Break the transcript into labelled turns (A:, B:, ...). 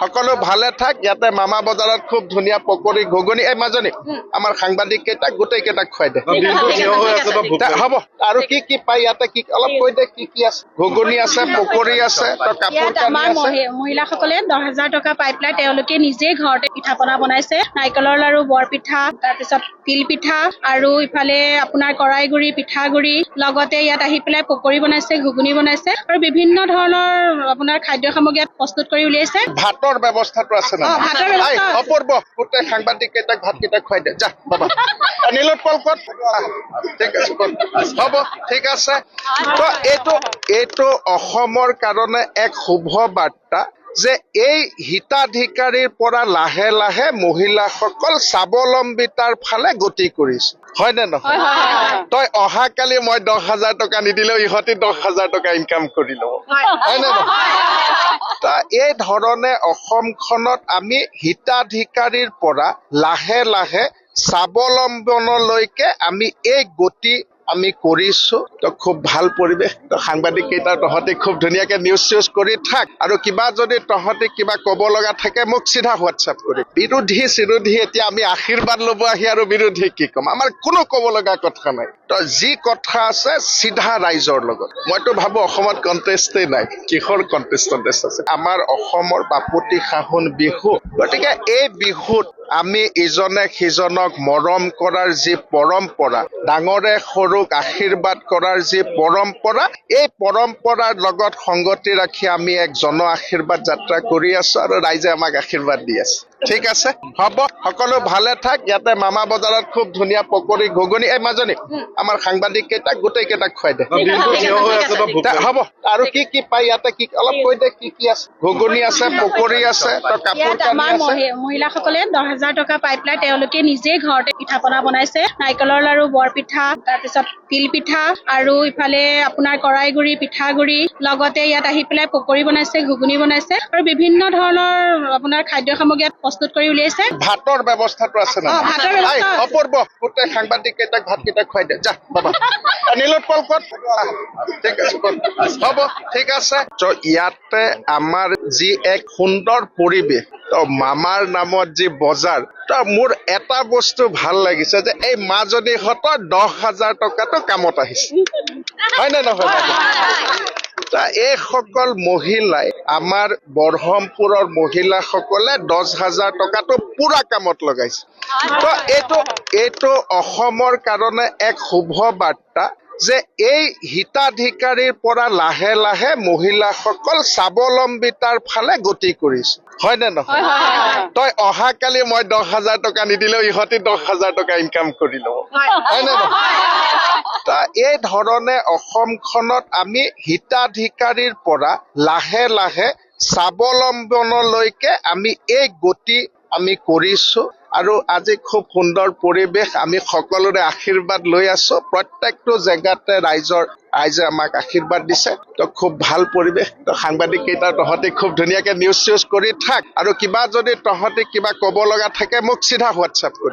A: সকলো ভালে থাক। ইয়াতে মামা বজাৰত খুব ধুনীয়া পকৰি ঘুগুনি এই মাজনী আমাৰ সাংবাদিক কেইটাক গোটেই কেইটাক খুৱাই দে হ'ব। আৰু কি কি পাই ইয়াতে কি অলপ কৈ দে কি কি আছে? ঘুগুনি আছে, পকৰি আছে, কাপোৰ কানি আছে।
B: মহিলাসকলে 10,000 টকা পাই পেলাই তেওঁলোকে নিজে ঘৰতে পিঠা পনা বনাইছে। নাৰিকলৰ লাৰু, বৰ পিঠা, তাৰপিছত তিল পিঠা আৰু ইফালে আপোনাৰ কৰাইগুৰি, পিঠাগুৰি, লগতে ইয়াত আহি পেলাই পকৰি বনাইছে, ঘুগুনি বনাইছে আৰু বিভিন্ন ধৰণৰ আপোনাৰ খাদ্য সামগ্ৰী ইয়াত প্ৰস্তুত কৰি উলিয়াইছে।
A: ভাতৰ ব্যৱস্থাটো আছে না?
B: ভাতৰ ব্যৱস্থা
A: অপূৰ্ব। গোটেই সাংবাদিক কেইটাক ভাতকেইটা খুৱাই দে যা বাবা। নীলোৎপল ক'ত? ঠিক আছে হ'ব, ঠিক আছে। তো এইটো অসমৰ কাৰণে এক শুভ বাৰ্তা যে এই হিতাধিকাৰীৰ পৰা লাহে লাহে মহিলাসকল স্বাৱলম্বিতাৰ ফালে গতি কৰিছে, হয় নে নহয়? তই অহাকালি মই 10,000 টকা নিদিলেও ইহঁতে 10,000 টকা ইনকাম কৰি ল'ব, হয় নে নহয়? এই ধৰণে অসমখনত আমি হিতাধিকাৰীৰ পৰা লাহে লাহে স্বাৱলম্বনলৈকে আমি এই গতি আমি কৰিছো। তো খুব ভাল পৰিৱেশ। সাংবাদিক কেইটা তহঁতি খুব ধুনীয়াকে নিউজ চিউজ কৰি থাক। আৰু কিবা যদি তহঁতি কিবা ক'ব লগা থাকে মোক চিধা হোৱাটছএপ কৰি। বিৰোধী এতিয়া আমি আশীৰ্বাদ ল'ব আহি আৰু বিৰোধী কি ক'ম? আমাৰ কোনো ক'ব লগা কথা নাই। তো যি কথা আছে চিধা ৰাইজৰ লগত। মইতো ভাবো অসমত কণ্টেষ্টেই নাই। কিহৰ কণ্টেষ্ট আছে? আমাৰ অসমৰ বাপতি সাহোন বিহু। গতিকে এই বিহুত আমি ইজনে সিজনক মৰম কৰাৰ যি পৰম্পৰা, ডাঙৰে সৰুক আশীৰ্বাদ কৰাৰ যি পৰম্পৰা, এই পৰম্পৰাৰ লগত সংগতি ৰাখি আমি এক জন আশীৰ্বাদ যাত্ৰা কৰি আছো আৰু ৰাইজে আমাক আশীৰ্বাদ দি আছে। ঠিক আছে, হ'ব। সকলো ভালে থাক। ইয়াতে মামা বজাৰত খুব ধুনীয়া পকৰি ঘুগুনি এই মাজনী আমাৰ সাংবাদিক কেইটাক গোটেই কেইটাক খুৱাই দে হ'ব। আৰু কি কি পাই ইয়াতে কি অলপ কৈ দে কি কি আছে? ঘুগুনি আছে, পকৰি আছে, কাপোৰ কানি আছে।
B: মহিলাসকলে 10,000 টকা পাই পেলাই তেওঁলোকে নিজে ঘৰতে পিঠা পনা বনাইছে। নাৰিকলৰ লাৰু, বৰ পিঠা, তাৰপিছত তিল পিঠা আৰু ইফালে আপোনাৰ কৰাইগুৰি, পিঠাগুৰি, লগতে ইয়াত আহি পেলাই পকৰি বনাইছে, ঘুগুনি বনাইছে আৰু বিভিন্ন ধৰণৰ আপোনাৰ খাদ্য সামগ্ৰী ইয়াত প্ৰস্তুত কৰি উলিয়াইছে।
A: ভাতৰ ব্যৱস্থাটো আছে না?
B: ভাতৰ ব্যৱস্থা
A: অপূৰ্ব। গোটেই সাংবাদিক কেইটাক ভাতকেইটা খুৱাই দে যা বাবা। নীলোৎপল ক'ত? ঠিক আছে হ'ব, ঠিক আছে। ইয়াতে আমাৰ যি এক সুন্দৰ পৰিৱেশ, মামাৰ নামত যি বজাৰ, মোৰ এটা বস্তু ভাল লাগিছে যে এই মাজনীহঁতৰ 10,000 টকাটো কামত আহিছে, হয় নে নহয়? এইসকল মহিলাই আমাৰ বৰহমপুৰৰ মহিলাসকলে 10,000 টকাটো পুৰা কামত লগাইছে। তো এইটো অসমৰ কাৰণে এক শুভ বাৰ্তা যে এই হিতাধিকাৰীৰ পৰা লাহে লাহে মহিলাসকল স্বাৱলম্বিতাৰ ফালে গতি কৰিছে, হয় নে নহয়? তই অহাকালি মই 10,000 টকা নিদিলেও ইহঁতে 10,000 টকা ইনকাম কৰি ল'ব, হয় নে নহয়? এই ধৰণে অসমখনত আমি হিতাধিকাৰীৰ পৰা লাহে লাহে স্বাৱলম্বনলৈকে আমি এই গতি আমি কৰিছো। আৰু আজি খুব সুন্দৰ পৰিৱেশ। আমি সকলোৰে আশীৰ্বাদ লৈ আছো। প্ৰত্যেকটো জেগাতে ৰাইজে আমাক আশীৰ্বাদ দিছে। তো খুব ভাল পৰিৱেশ। তো সাংবাদিক কেইটা তহঁতি খুব ধুনীয়াকে নিউজ চিউজ কৰি থাক। আৰু কিবা যদি তহঁতি কিবা ক'ব লগা থাকে মোক চিধা হোৱাটছএপ কৰি।